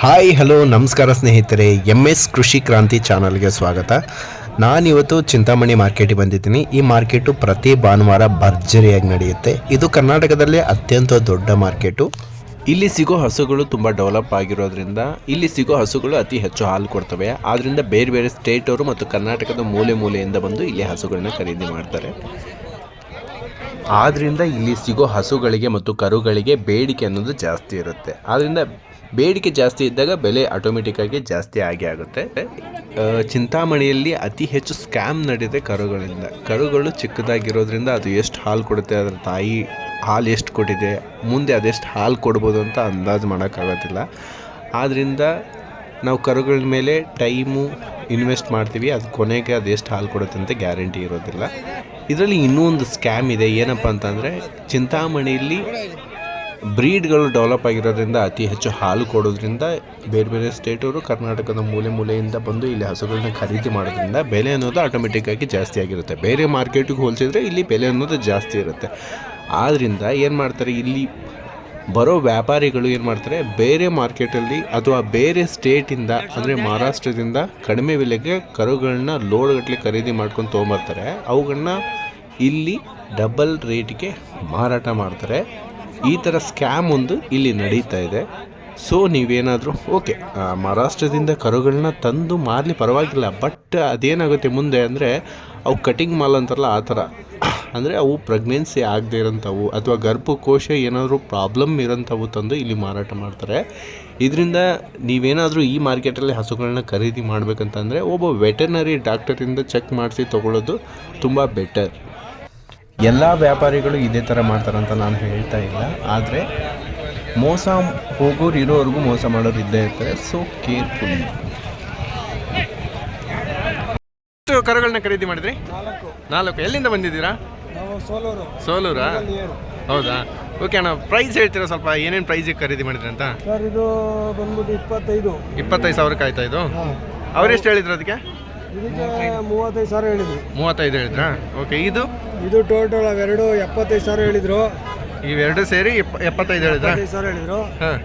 Hi hello ನಮಸ್ಕಾರ ಸ್ನೇಹಿತರೆ, MS ಕೃಷಿ ಕ್ರಾಂತಿ ಚಾನಲ್ಗೆ ಸ್ವಾಗತ. ನಾನಿವತ್ತು ಚಿಂತಾಮಣಿ ಮಾರ್ಕೆಟಿಗೆ ಬಂದಿದ್ದೀನಿ. ಈ ಮಾರ್ಕೆಟು ಪ್ರತಿ ಭಾನುವಾರ ಭರ್ಜರಿಯಾಗಿ ನಡೆಯುತ್ತೆ. ಇದು ಕರ್ನಾಟಕದಲ್ಲೇ ಅತ್ಯಂತ ದೊಡ್ಡ ಮಾರ್ಕೆಟು. ಇಲ್ಲಿ ಸಿಗೋ ಹಸುಗಳು ತುಂಬ ಡೆವಲಪ್ ಆಗಿರೋದ್ರಿಂದ ಇಲ್ಲಿ ಸಿಗೋ ಹಸುಗಳು ಅತಿ ಹೆಚ್ಚು ಹಾಲು ಕೊಡ್ತವೆ. ಆದ್ದರಿಂದ ಬೇರೆ ಬೇರೆ ಸ್ಟೇಟವರು ಮತ್ತು ಕರ್ನಾಟಕದ ಮೂಲೆ ಮೂಲೆಯಿಂದ ಬಂದು ಇಲ್ಲಿ ಹಸುಗಳನ್ನ ಖರೀದಿ ಮಾಡ್ತಾರೆ. ಆದ್ದರಿಂದ ಇಲ್ಲಿ ಸಿಗೋ ಹಸುಗಳಿಗೆ ಮತ್ತು ಕರುಗಳಿಗೆ ಬೇಡಿಕೆ ಅನ್ನೋದು ಜಾಸ್ತಿ ಇರುತ್ತೆ. ಆದ್ದರಿಂದ ಬೇಡಿಕೆ ಜಾಸ್ತಿ ಇದ್ದಾಗ ಬೆಲೆ ಆಟೋಮೆಟಿಕ್ಕಾಗಿ ಜಾಸ್ತಿ ಆಗುತ್ತೆ. ಚಿಂತಾಮಣಿಯಲ್ಲಿ ಅತಿ ಹೆಚ್ಚು ಸ್ಕ್ಯಾಮ್ ನಡೆಯುತ್ತೆ ಕರುಗಳಿಂದ. ಕರುಗಳು ಚಿಕ್ಕದಾಗಿರೋದ್ರಿಂದ ಅದು ಎಷ್ಟು ಹಾಲು ಕೊಡುತ್ತೆ, ಅದರ ತಾಯಿ ಹಾಲು ಎಷ್ಟು ಕೊಟ್ಟಿದೆ, ಮುಂದೆ ಅದೆಷ್ಟು ಹಾಲು ಕೊಡ್ಬೋದು ಅಂತ ಅಂದಾಜು ಮಾಡೋಕ್ಕಾಗೋದಿಲ್ಲ. ಆದ್ದರಿಂದ ನಾವು ಕರುಗಳ ಮೇಲೆ ಟೈಮು ಇನ್ವೆಸ್ಟ್ ಮಾಡ್ತೀವಿ, ಅದು ಕೊನೆಗೆ ಅದೆಷ್ಟು ಹಾಲು ಕೊಡುತ್ತೆ ಅಂತ ಗ್ಯಾರಂಟಿ ಇರೋದಿಲ್ಲ. ಇದರಲ್ಲಿ ಇನ್ನೂ ಒಂದು ಸ್ಕ್ಯಾಮ್ ಇದೆ. ಏನಪ್ಪ ಅಂತಂದರೆ, ಚಿಂತಾಮಣಿಯಲ್ಲಿ ಬ್ರೀಡ್ಗಳು ಡೆವಲಪ್ ಆಗಿರೋದ್ರಿಂದ ಅತಿ ಹೆಚ್ಚು ಹಾಲು ಕೊಡೋದ್ರಿಂದ ಬೇರೆ ಬೇರೆ ಸ್ಟೇಟವರು ಕರ್ನಾಟಕದ ಮೂಲೆ ಮೂಲೆಯಿಂದ ಬಂದು ಇಲ್ಲಿ ಹಸುಗಳನ್ನ ಖರೀದಿ ಮಾಡೋದ್ರಿಂದ ಬೆಲೆ ಅನ್ನೋದು ಆಟೋಮೆಟಿಕ್ಕಾಗಿ ಜಾಸ್ತಿ ಆಗಿರುತ್ತೆ. ಬೇರೆ ಮಾರ್ಕೆಟಿಗೆ ಹೋಲಿಸಿದ್ರೆ ಇಲ್ಲಿ ಬೆಲೆ ಅನ್ನೋದು ಜಾಸ್ತಿ ಇರುತ್ತೆ. ಆದ್ದರಿಂದ ಏನು ಮಾಡ್ತಾರೆ, ಇಲ್ಲಿ ಬರೋ ವ್ಯಾಪಾರಿಗಳು ಏನು ಮಾಡ್ತಾರೆ, ಬೇರೆ ಮಾರ್ಕೆಟಲ್ಲಿ ಅಥವಾ ಬೇರೆ ಸ್ಟೇಟಿಂದ ಅಂದರೆ ಮಹಾರಾಷ್ಟ್ರದಿಂದ ಕಡಿಮೆ ಬೆಲೆಗೆ ಕರುಗಳನ್ನ ಲೋಡ್ಗಟ್ಟಲೆ ಖರೀದಿ ಮಾಡ್ಕೊಂಡು ತೊಗೊಂಬರ್ತಾರೆ. ಅವುಗಳನ್ನ ಇಲ್ಲಿ ಡಬಲ್ ರೇಟಿಗೆ ಮಾರಾಟ ಮಾಡ್ತಾರೆ. ಈ ಥರ ಸ್ಕ್ಯಾಮ್ ಒಂದು ಇಲ್ಲಿ ನಡೀತಾ ಇದೆ. ಸೊ ನೀವೇನಾದರೂ ಮಹಾರಾಷ್ಟ್ರದಿಂದ ಕರುಗಳನ್ನ ತಂದು ಮಾರಲಿ, ಪರವಾಗಿಲ್ಲ. ಬಟ್ ಅದೇನಾಗುತ್ತೆ ಮುಂದೆ ಅಂದರೆ, ಅವು ಕಟಿಂಗ್ ಮಾಲ್ ಅಂತಾರಲ್ಲ ಆ ಥರ, ಅಂದರೆ ಅವು ಪ್ರೆಗ್ನೆನ್ಸಿ ಆಗದೆ ಇರೋಂಥವು ಅಥವಾ ಗರ್ಭಕೋಶ ಏನಾದರೂ ಪ್ರಾಬ್ಲಮ್ ಇರೋಂಥವು ತಂದು ಇಲ್ಲಿ ಮಾರಾಟ ಮಾಡ್ತಾರೆ. ಇದರಿಂದ ನೀವೇನಾದರೂ ಈ ಮಾರ್ಕೆಟಲ್ಲಿ ಹಸುಗಳನ್ನ ಖರೀದಿ ಮಾಡಬೇಕಂತಂದರೆ ಒಬ್ಬ ವೆಟರ್ನರಿ ಡಾಕ್ಟರಿಂದ ಚೆಕ್ ಮಾಡಿಸಿ ತೊಗೊಳ್ಳೋದು ತುಂಬ ಬೆಟರ್. ಎಲ್ಲ ವ್ಯಾಪಾರಿಗಳು ಇದೇ ಥರ ಮಾಡ್ತಾರಂತ ನಾನು ಹೇಳ್ತಾ ಇಲ್ಲ, ಆದರೆ ಮೋಸ ಹೋಗೋರು ಇರೋವರೆಗೂ ಮೋಸ ಮಾಡೋರು ಇದ್ದೇ ಇರ್ತಾರೆ. So careful. ಎಷ್ಟು ಕರುಗಳನ್ನ ಖರೀದಿ ಮಾಡಿದ್ರಿ? 4. ಎಲ್ಲಿಂದ ಬಂದಿದ್ದೀರಾ? ಸೋಲೂರಾ? ಹೌದಾ, ಓಕೆ ಅಣ್ಣ. ಪ್ರೈಸ್ ಹೇಳ್ತೀರಾ ಸ್ವಲ್ಪ, ಏನೇನು ಪ್ರೈಸಿಗೆ ಖರೀದಿ ಮಾಡಿದ್ರಿ ಅಂತ? ಸರ್ ಇದು ಬಂದ್ಬಿಟ್ಟು 25,000 ಆಯ್ತಾ ಇದು? ಅವರೆಷ್ಟು ಹೇಳಿದ್ರು ಅದಕ್ಕೆ? ಇದಕ್ಕೆ 35,000 ಹೇಳಿದ್ರು. 35 ಹೇಳಿದ್ರಾ? ಓಕೆ. ಇದು ಟೋಟಲ್ ಅವೆರಡು 75,000 ಹೇಳಿದ್ರು. ಇವೆರಡು ಸೇರಿ 75 ಹೇಳಿದ್ರಾ? 75,000 ಹೇಳಿದ್ರು. ಹಾಂ,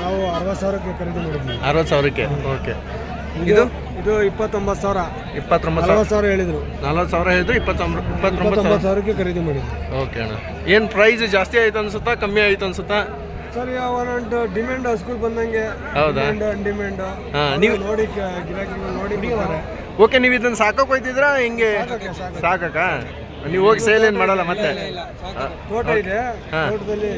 ನಾವು 60,000ಕ್ಕೆ ಖರೀದಿ ಮಾಡಿದ್ವಿ. 60,000ಕ್ಕೆ. ಓಕೆ. ಇದು 29,000. 40,000 ಹೇಳಿದ್ರು. 40,000 ಹೇಳಿದ್ರು. 29,000ಕ್ಕೆ ಖರೀದಿ ಮಾಡಿದ್ವಿ. ಓಕೆ ಅಣ್ಣ. ಏನು ಪ್ರೈಸ್ ಜಾಸ್ತಿ ಆಯ್ತು ಅನ್ಸುತ್ತಾ, ಕಮ್ಮಿ ಆಯ್ತು ಅನ್ಸುತ್ತಾ? ಸರ್ ಒಂದೊಂದು ಡಿಮ್ಯಾಂಡ್ ಹಸ್ಗಳು ಬಂದಂಗೆ. ಹೌದಾ? ಡಿಮ್ಯಾಂಡ್ ನೀವು ನೋಡಿ ಗಿರಾಕಿಗಳು ನೋಡಿ. ಓಕೆ, ನೀವು ಇದನ್ನು ಸಾಕೋಕೆ ಹೋಯ್ತಿದ್ರಾ ಹಿಂಗೆ? ಸಾಕಕ್ಕ ನೀವು ಹೋಗಿ ಸೇಲ್ ಏನು ಮಾಡಲ್ಲ ಮತ್ತೆ? ತೋಟ ಇದೆ, ತೋಟದಲ್ಲಿ.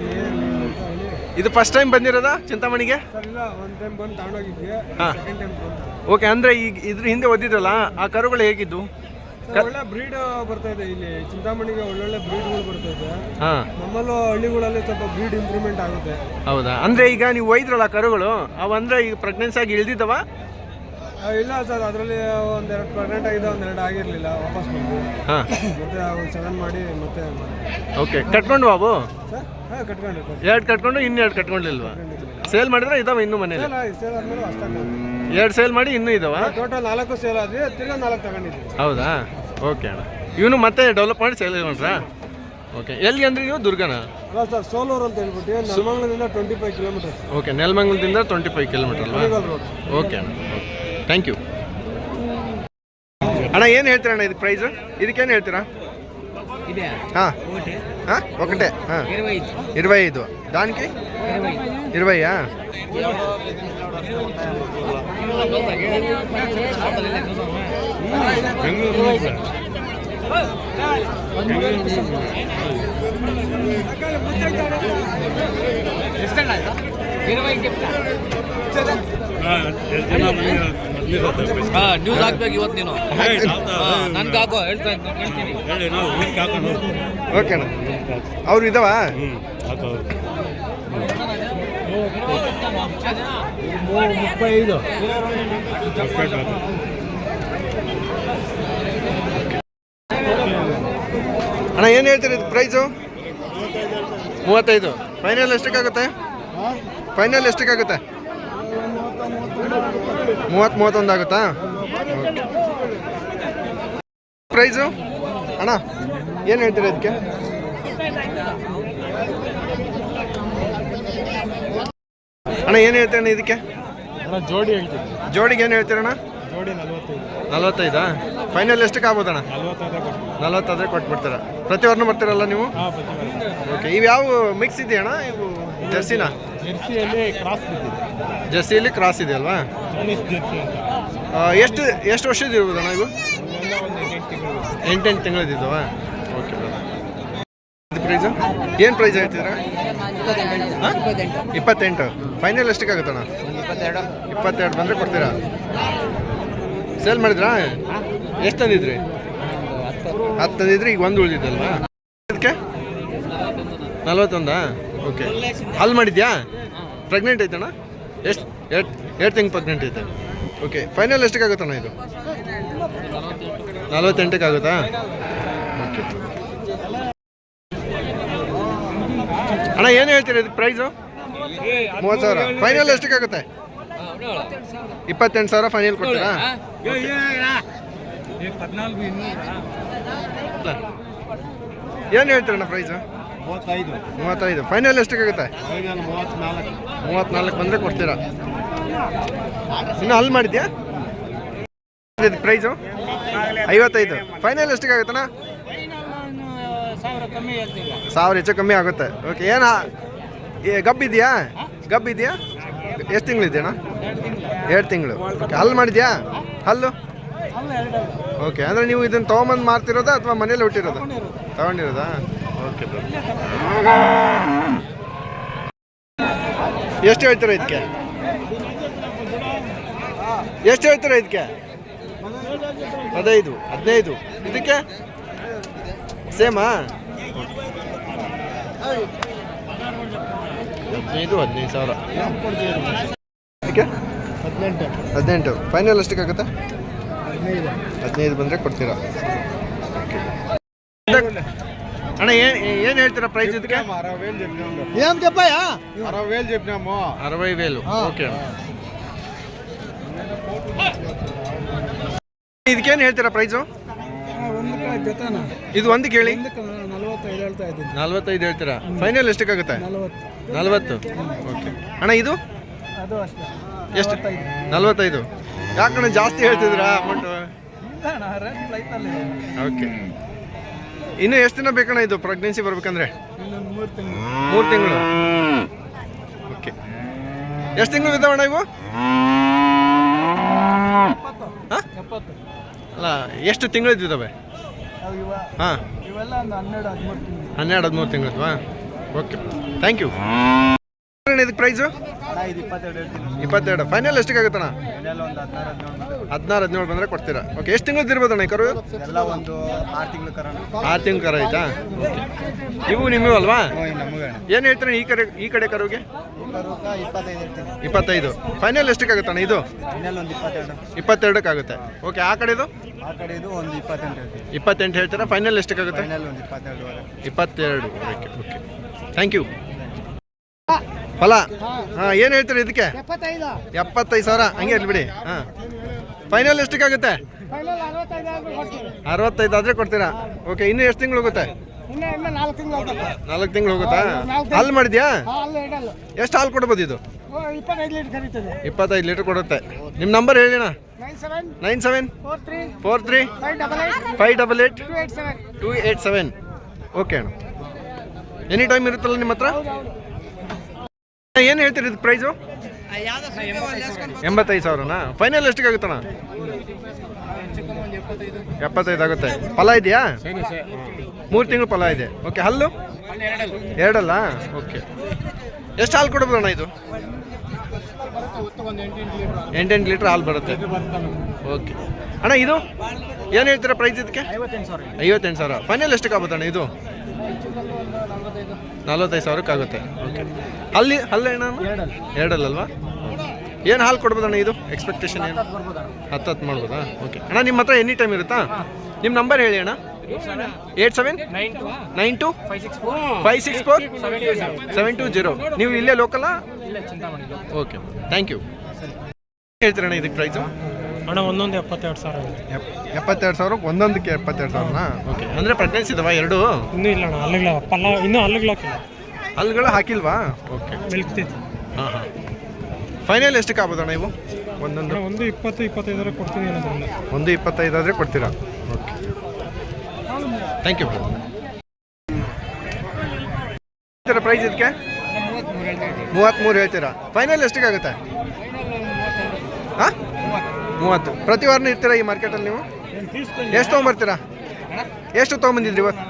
ಇದು ಫಸ್ಟ್ ಟೈಮ್ ಬಂದಿರೋದಾ ಚಿಂತಾಮಣಿಗೆ? ಇಲ್ಲ, ಒಂದು ಟೈಮ್ ಬಂದು ತಗೊಂಡೋಗಿದ್ವಿ. Second time okay. ಅಂದರೆ ಈಗ ಇದ್ರ ಹಿಂದೆ ಓದಿದ್ರಲ್ಲ, ಆ ಕರುಗಳು ಹೇಗಿದ್ದು? ಒಳ್ಳೆ ಬ್ರೀಡ್ ಬರ್ತಾ ಇದೆ ಇಲ್ಲಿ ಚಿಂತಾಮಣಿಗೆ. ಒಳ್ಳೊಳ್ಳೆ ಬ್ರೀಡ್ಗಳು ಬರ್ತಾ ಇದೆ. ನಮ್ಮಲ್ಲೂ ಹಳ್ಳಿಗಳಲ್ಲಿ ಸ್ವಲ್ಪ ಬ್ರೀಡ್ ಇಂಪ್ರೂವ್ಮೆಂಟ್ ಆಗುತ್ತೆ. ಹೌದಾ? ಅಂದರೆ ಈಗ ನೀವು ಒಯ್ದ್ರಲ್ಲ ಕರುಗಳು, ಅವು ಅಂದರೆ ಈಗ ಪ್ರೆಗ್ನೆನ್ಸಿ ಆಗಿ ಇಳ್ದಿದ್ದವ? ಇಲ್ಲ ಸರ್, ಅದರಲ್ಲಿ ಒಂದೆರಡು ಪ್ರೆಗ್ನೆಂಟ್ ಆಗಿದೆ, ಒಂದೆರಡು ಆಗಿರಲಿಲ್ಲ. ವಾಪಸ್ ಬಂದು ಮತ್ತೆ ಅವು 7 ಮಾಡಿ ಮತ್ತೆ. ಓಕೆ. ಕಟ್ಕೊಂಡು ಅವು? ಸರ್ ಹಾಂ, ಕಟ್ಕೊಂಡು. 2 ಕಟ್ಕೊಂಡು ಇನ್ನೆರಡು ಕಟ್ಕೊಂಡಿಲ್ವಾ? ಸೇಲ್ ಮಾಡಿದ್ರೆ ಇದಾವೆ ಇನ್ನೂ ಮನೇಲಿ? ಸೇಲ್ ಆದ್ಮೇಲೆ ಅಷ್ಟಾಗ 2 ಸೇಲ್ ಮಾಡಿ ಇನ್ನೂ ಇದಾವ? ಟೋಟಲ್ 4 ಸೇಲ್ ಆದ್ವಿ, ತಿರ್ಗಾ 4 ತಗೊಂಡಿದ್ವಿ. ಹೌದಾ? ಓಕೆ ಅಣ್ಣ. ಇವನು ಮತ್ತೆ ಡೆವಲಪ್ ಮಾಡಿ ಸೇಲ್ ಮಾಡ್ರಾ? ಓಕೆ. ಎಲ್ಲಿ ಅಂದ್ರೆ ನೀವು ದುರ್ಗನ? ಅಲ್ಲ ಸರ್, ಸೋಲೂರು ಅಂತ ಹೇಳ್ಬಿಟ್ಟು ನೆಲಮಂಗಲದಿಂದ 25 ಕಿಲೋಮೀಟರ್. ಓಕೆ, ನೆಲಮಂಗಲದಿಂದ 25 ಕಿಲೋಮೀಟರ್ ಅಲ್ವಾ? ಓಕೆ ಅಣ್ಣ. ಓಕೆ, ಥ್ಯಾಂಕ್ ಯು ಅಣ್ಣ. ಏನು ಹೇಳ್ತೀರಾ ಅಣ್ಣ ಇದು ಪ್ರೈಸು? ಇದಕ್ಕೇನು ಹೇಳ್ತೀರಾ? ಹಾಂ ಹಾಂ, ఒకటే. ಹಾಂ, 25. దానికి 20. ನ್ಯೂಸ್ ಹಾಕ್ಬೇಕು ಇವತ್ತು ನೀನು. ನನ್ಗೆ ಹಾಕೋ, ಹೇಳ್ತೀನಿ. ಓಕೆ ಅಣ್ಣ. ಅವ್ರು ಇದಾವ? 35. ಅಣ್ಣ ಏನು ಹೇಳ್ತೀರಿ ಇದು ಪ್ರೈಸು? 35. ಫೈನಲ್ ಎಷ್ಟಕ್ಕಾಗುತ್ತೆ? ಫೈನಲ್ ಎಷ್ಟಕ್ಕಾಗುತ್ತೆ? 30-31 ಆಗುತ್ತಾ? ಪ್ರೈಸು ಅಣ್ಣ ಏನು ಹೇಳ್ತೀರಿ ಅದಕ್ಕೆ? ಅಣ್ಣ ಏನು ಹೇಳ್ತೇನೆ ಇದಕ್ಕೆ? ಜೋಡಿ ಹೇಳ್ತೀವಿ. ಜೋಡಿಗೆ ಏನು ಹೇಳ್ತೀರಣ್ಣ? ಜೋಡಿ 45. 45 ಫೈನಲ್ ಎಷ್ಟಕ್ಕೆ ಆಗ್ಬೋದಣ್ಣ? 40 ಆದರೆ ಕೊಟ್ಬಿಡ್ತೀರಾ? ಪ್ರತಿವಾರನೂ ಬರ್ತೀರಲ್ಲ ನೀವು? ಓಕೆ, ಇವು ಯಾವ ಮಿಕ್ಸ್ ಇದೆಯಣ್ಣ? ಇವು ಜರ್ಸಿನ? ಜರ್ಸಿಯಲ್ಲಿ ಕ್ರಾಸ್ ಬಿದ್ದಿದೆ. ಜರ್ಸಿಯಲ್ಲಿ ಕ್ರಾಸ್ ಇದೆ ಅಲ್ವಾ? ಜರ್ಸಿ ಅಂತ. ಎಷ್ಟು ವರ್ಷದ ಇರ್ಬೋದಣ್ಣ ಇವು? 8 ತಿಂಗಳದಿದ್ದಾವ? Okay brother. ಇದು ಪ್ರೈಸು ಏನು ಪ್ರೈಸ್ ಹೇಳ್ತಿದ್ದೀರಾ? 28. ಫೈನಲ್ ಎಷ್ಟಕ್ಕೆ ಆಗುತ್ತಣ್ಣ? 22 ಬಂದರೆ ಕೊಡ್ತೀರಾ? ಸೇಲ್ ಮಾಡಿದ್ರಾ? ಎಷ್ಟು ತಂದಿದ್ರಿ? 10 ತಂದಿದ್ರಿ, ಈಗ ಒಂದು ಉಳಿದಿದ್ದಲ್ವಾ? ಇದಕ್ಕೆ 41. ಓಕೆ, ಅಲ್ಲಿ ಮಾಡಿದ್ಯಾ? ಪ್ರೆಗ್ನೆಂಟ್ ಐತಣ್ಣ? ಎಷ್ಟು 2 ತಿಂಗಳು ಪ್ರೆಗ್ನೆಂಟ್ ಐತೆ. ಓಕೆ, ಫೈನಲ್ ಎಷ್ಟಕ್ಕೆ ಆಗುತ್ತಣ್ಣ ಇದು? 48ಕ್ಕೆ ಆಗುತ್ತಾ? ಓಕೆ ಅಣ್ಣ, ಏನು ಹೇಳ್ತೀರಿ ಇದಕ್ಕೆ ಪ್ರೈಸು? 30,000. ಫೈನಲ್ ಎಷ್ಟಕ್ಕೆ ಆಗುತ್ತೆ? 28,000 ಫೈನಲ್ ಕೊಡ್ತೀರಾ? ಏನು ಹೇಳ್ತೀರಣ್ಣ ಪ್ರೈಸು? 35. ಫೈನಲ್ ಎಷ್ಟಕ್ಕೆ ಆಗುತ್ತೆ? 34 ಬಂದರೆ ಕೊಡ್ತೀರಾ? ಇನ್ನು ಅಲ್ಲಿ ಮಾಡಿದ್ಯಾ? ಇದು ಪ್ರೈಸು 55. ಫೈನಲ್ ಎಷ್ಟಕ್ಕೆ ಆಗುತ್ತಣ್ಣ? 1000 ಹೆಚ್ಚು ಕಮ್ಮಿ ಆಗುತ್ತೆ. ಓಕೆ, ಏನು ಗಬ್ ಇದೆಯಾ? ಎಷ್ಟು ತಿಂಗಳಿದೆಯಣ್ಣ? 2 ತಿಂಗಳು. ಓಕೆ, ಹಲ್ಲು ಮಾಡಿದ್ಯಾ? ಹಲ್ಲು? ಓಕೆ, ಅಂದರೆ ನೀವು ಇದನ್ನು ತೊಗೊಂಬಂದು ಮಾರ್ತಿರೋದಾ ಅಥವಾ ಮನೇಲಿ ಹುಟ್ಟಿರೋದಾ? ತಗೊಂಡಿರೋದಾ? Okay bro. ಎಷ್ಟು ಹೇಳ್ತೀರಾ ಇದಕ್ಕೆ? ಎಷ್ಟು ಹೇಳ್ತೀರಾ ಇದಕ್ಕೆ? 15. ಇದಕ್ಕೆ ಸೇಮಾ? 15,000. ಇದಕ್ಕೆ 18. ಫೈನಲ್ ಎಷ್ಟಕ್ಕಾಗುತ್ತೆ? 15 ಬಂದರೆ ಕೊಡ್ತೀರಾ? ಅಣ್ಣ, ಏನು ಹೇಳ್ತೀರಾ ಪ್ರೈಸ್ ಇದಕ್ಕೆ? 60,000. ಓಕೆ, ಇದಕ್ಕೇನು ಹೇಳ್ತೀರಾ ಪ್ರೈಸು? ಇದು ಒಂದು ಕೇಳಿ 45 ಹೇಳ್ತೀರಾ? ಫೈನಲ್ ಎಷ್ಟಕ್ಕಾಗುತ್ತೆ? 40. ಓಕೆ ಅಣ್ಣ, ಇದು ಎಷ್ಟು? 45. ಯಾಕಣ್ಣ ಜಾಸ್ತಿ ಹೇಳ್ತಿದ್ದೀರಾ ಅಮೌಂಟು? ಓಕೆ, ಇನ್ನು ಎಷ್ಟು ದಿನ ಬೇಕಣ್ಣ ಇದು ಪ್ರೆಗ್ನೆನ್ಸಿ ಬರ್ಬೇಕಂದ್ರೆ? 3 ತಿಂಗಳು. ಓಕೆ, ಎಷ್ಟು ತಿಂಗಳು ಇದ್ದಾವಣ್ಣ ಇವು? ಅಲ್ಲ, ಎಷ್ಟು ತಿಂಗಳು ಇದ್ದಾವೆ? ಹಾಂ, 12-13 ತಿಂಗಳದ್ವಾ? Okay, thank you. ಇದಕ್ಕೆ ಪ್ರೈಸು? 22. ಫೈನಲ್ ಎಷ್ಟಕ್ಕೆ ಆಗುತ್ತಣ್ಣ? 16-17 ಬಂದರೆ ಕೊಡ್ತೀರಾ? ಓಕೆ, ಎಷ್ಟು ತಿಂಗಳು ಇರ್ಬೋದಣ್ಣ ಈ ಕರು? 6 ತಿಂಗಳು ಕರ ಆಯ್ತಾ? ಇವು ನಿಮ್ಮವು ಅಲ್ವಾ? ಏನು ಹೇಳ್ತೀರ ಈ ಕಡೆ ಕರುಗೆ? 25. ಫೈನಲ್ ಎಷ್ಟಕ್ಕೆ ಆಗುತ್ತಣ್ಣ ಇದು? 22ಕ್ಕೆ ಆಗುತ್ತೆ. ಓಕೆ, ಆ ಕಡೆದು 28 ಹೇಳ್ತೀರಾ? ಫೈನಲ್ ಎಷ್ಟಕ್ಕೆ ಆಗುತ್ತೆ? 22. Okay, thank you. ಫಲ ಹಾಂ, ಏನು ಹೇಳ್ತೀರಿ ಇದಕ್ಕೆ? 75,000. ಹಂಗೆ ಇರಲಿ ಬಿಡಿ. ಹಾಂ, ಫೈನಲ್ ಎಷ್ಟಕ್ಕಾಗುತ್ತೆ? 65 ಆದರೆ ಕೊಡ್ತೀರಾ? ಓಕೆ, ಇನ್ನು ಎಷ್ಟು ತಿಂಗಳು ಹೋಗುತ್ತೆ? 4 ತಿಂಗಳು ಹೋಗುತ್ತಾ? ಹಾಲು ಮಾಡಿದ್ಯಾ? ಎಷ್ಟು ಹಾಲು ಕೊಡ್ಬೋದು ಇದು? 25 ಲೀಟ್ರ್ ಕೊಡುತ್ತೆ. ನಿಮ್ಮ ನಂಬರ್ ಹೇಳಿಣ. 9743-588-287. ಓಕೆ ಅಣ್ಣ, ಎನಿ ಟೈಮ್ ಇರುತ್ತಲ್ಲ ನಿಮ್ಮ ಹತ್ರ? ಏನು ಹೇಳ್ತೀರಿ ಇದು ಪ್ರೈಸು? 85,000ನಾ? ಫೈನಲ್ ಎಷ್ಟಕ್ಕೆ ಆಗುತ್ತಣ್ಣ? 75 ಆಗುತ್ತೆ. ಫಲ ಇದೆಯಾ? 3 ತಿಂಗಳು ಫಲ ಇದೆ. ಓಕೆ, ಹಲ್ಲು 2 ಓಕೆ, ಎಷ್ಟು ಹಾಲು ಕೊಡ್ಬೋದಣ್ಣ ಇದು? 8 ಲೀಟ್ರ್ ಹಾಲು ಬರುತ್ತೆ. ಓಕೆ ಅಣ್ಣ, ಇದು ಏನು ಹೇಳ್ತೀರಾ ಪ್ರೈಸ್ ಇದಕ್ಕೆ? 58,000. ಫೈನಲ್ ಎಷ್ಟಕ್ಕೆ ಆಗುತ್ತಣ್ಣ ಇದು? 45,000ಕ್ಕೆ ಆಗುತ್ತೆ. ಓಕೆ, ಹಲ್ಲು ಅಣ್ಣ 2 ಅಲ್ವಾ? ಏನು ಹಾಲು ಕೊಡ್ಬೋದಣ್ಣ ಇದು? ಎಕ್ಸ್ಪೆಕ್ಟೇಷನ್ ಏನು? 10 ಮಾಡ್ಬೋದಾ? ಓಕೆ ಅಣ್ಣ, ನಿಮ್ಮ ಹತ್ರ ಎನಿ ಟೈಮ್ ಇರುತ್ತಾ? ನಿಮ್ಮ ನಂಬರ್ ಹೇಳಿ ಅಣ್ಣ. 8792-564-720. ನೀವು ಇಲ್ಲೇ ಲೋಕಲಾ? Okay, thank you. ಹೇಳ್ತೀರಣ್ಣ ಇದಕ್ಕೆ ಪ್ರೈಸು? ಅಣ್ಣ, ಒಂದೊಂದು 72,000. 72,000 ಒಂದೊಂದಕ್ಕೆ 72,000ನಾ? ಓಕೆ, ಅಂದರೆ ಪ್ರೆಗ್ನೆನ್ಸಿ ಇದಾವ 2? ಇನ್ನೂ ಇಲ್ಲ ಅಣ್ಣ, ಇನ್ನೂ ಹಲ್ಲುಗಳು ಹಾಕಿಲ್ಲ. ಹಲ್ಲುಗಳು ಹಾಕಿಲ್ವಾ? ಓಕೆ, ಮಿಲ್ಕ್ತೈತಿ. ಹಾಂ. ಫೈನಲ್ ಎಷ್ಟಕ್ಕೆ ಆಗ್ಬೋದಣ್ಣ ಇವು ಒಂದೊಂದು? ಒಂದು 20-25 ಕೊಡ್ತೀನಿ ಅನ್ನೋದ್ರಲ್ಲ. 1.25 ಆದರೆ ಕೊಡ್ತೀರಾ? Okay, thank you. ಪ್ರೈಸ್ ಇದಕ್ಕೆ 33 ಹೇಳ್ತೀರಾ? ಫೈನಲ್ ಎಷ್ಟಕ್ಕೆ ಆಗುತ್ತೆ? ಹಾಂ, 30. ಪ್ರತಿ ವಾರನೂ ಇರ್ತೀರಾ ಈ ಮಾರ್ಕೆಟಲ್ಲಿ ನೀವು? ಎಷ್ಟು ತೊಗೊಂಬರ್ತೀರಾ? ಎಷ್ಟು ತೊಗೊಂಬಂದಿದ್ರಿ ಇವತ್ತು?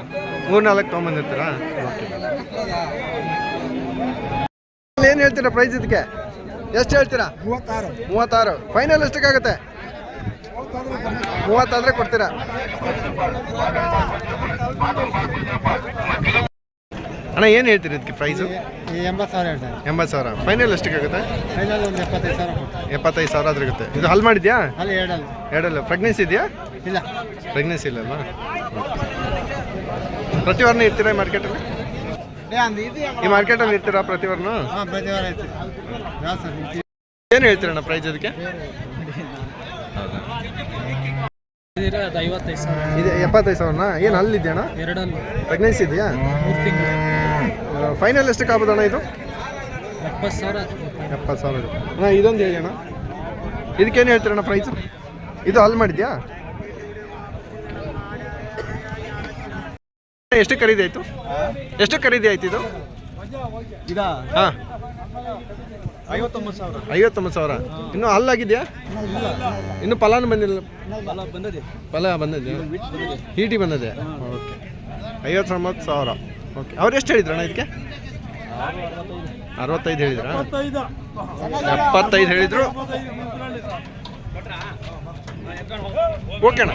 3-4 ತೊಗೊಂಬಂದಿರ್ತೀರಾ? ಏನು ಹೇಳ್ತೀರಾ ಪ್ರೈಸ್ ಇದಕ್ಕೆ? ಎಷ್ಟು ಹೇಳ್ತೀರಾ? 36. ಫೈನಲ್ ಎಷ್ಟಕ್ಕಾಗುತ್ತೆ? 30 ಆದರೆ ಕೊಡ್ತೀರಾ? ಅಣ್ಣ ಏನು ಹೇಳ್ತೀರಿ ಇದಕ್ಕೆ ಪ್ರೈಸು? 80,000 ಹೇಳ್ತಾರೆ. 80,000. ಫೈನಲ್ ಎಷ್ಟಕ್ಕಾಗುತ್ತೆ? ಫೈನಲ್ ಒಂದು 75,000. 75,000 ಆದ್ರೆ ಆಗುತ್ತೆ. ಇದು ಹಲ್ ಮಾಡಿದ್ಯಾ? ಅಲ್ಲಿ ಎರಡಲ್ಲ. ಪ್ರೆಗ್ನೆನ್ಸಿ ಇದೆಯಾ? ಇಲ್ಲ, ಪ್ರೆಗ್ನೆನ್ಸಿ ಇಲ್ಲಲ್ಲ? ಪ್ರತಿ ವಾರನೂ ಇರ್ತೀರಾ ಈ ಮಾರ್ಕೆಟಲ್ಲಿ? ಈ ಮಾರ್ಕೆಟಲ್ಲಿ ಇರ್ತೀರಾ ಪ್ರತಿ ವಾರನೂ? ಪ್ರತಿ ವಾರ ಐತಿ. ಏನು ಹೇಳ್ತೀರಣ್ಣ ಪ್ರೈಸ್ ಇದಕ್ಕೆ? ಇದು 55,000. ಇದೆ 75,000ನಾ? ಏನು ಅಲ್ಲಿದೆಯಣ್ಣ? ಎರಡಲ್ಲೂ ಪ್ರೆಗ್ನೆನ್ಸಿ ಇದೆಯಾ? 3 ತಿಂಗಳು. ಫೈನಲ್ ಎಷ್ಟಕ್ಕೆ ಆಗ್ಬೋದಣ್ಣ ಇದು? 70,000. 70,000. ಅಣ್ಣ ಇದೊಂದು ಹೇಳಿ ಅಣ್ಣ, ಇದಕ್ಕೇನು ಹೇಳ್ತೀರಣ್ಣ ಪ್ರೈಸು? ಇದು ಅಲ್ಲಿ ಮಾಡಿದ್ಯಾ? ಎಷ್ಟು ಖರೀದಿ ಆಯಿತು? ಎಷ್ಟು ಖರೀದಿ ಆಯ್ತು ಇದು? ಹಾಂ, 59,000. ಇನ್ನೂ ಹಲ್ಲಾಗಿದೆಯಾ? ಇನ್ನು ಫಲಾನು ಬಂದಿಲ್ಲ? ಫಲ ಬಂದಿದೆಯಾ? ಹೀಟಿ ಬಂದಿದೆ. ಓಕೆ, 59,000. ಓಕೆ, ಅವ್ರು ಎಷ್ಟು ಹೇಳಿದ್ರಣ್ಣ ಇದಕ್ಕೆ? 65 ಹೇಳಿದ್ರಾ? 75 ಹೇಳಿದ್ರು. ಓಕೆ ಅಣ್ಣ.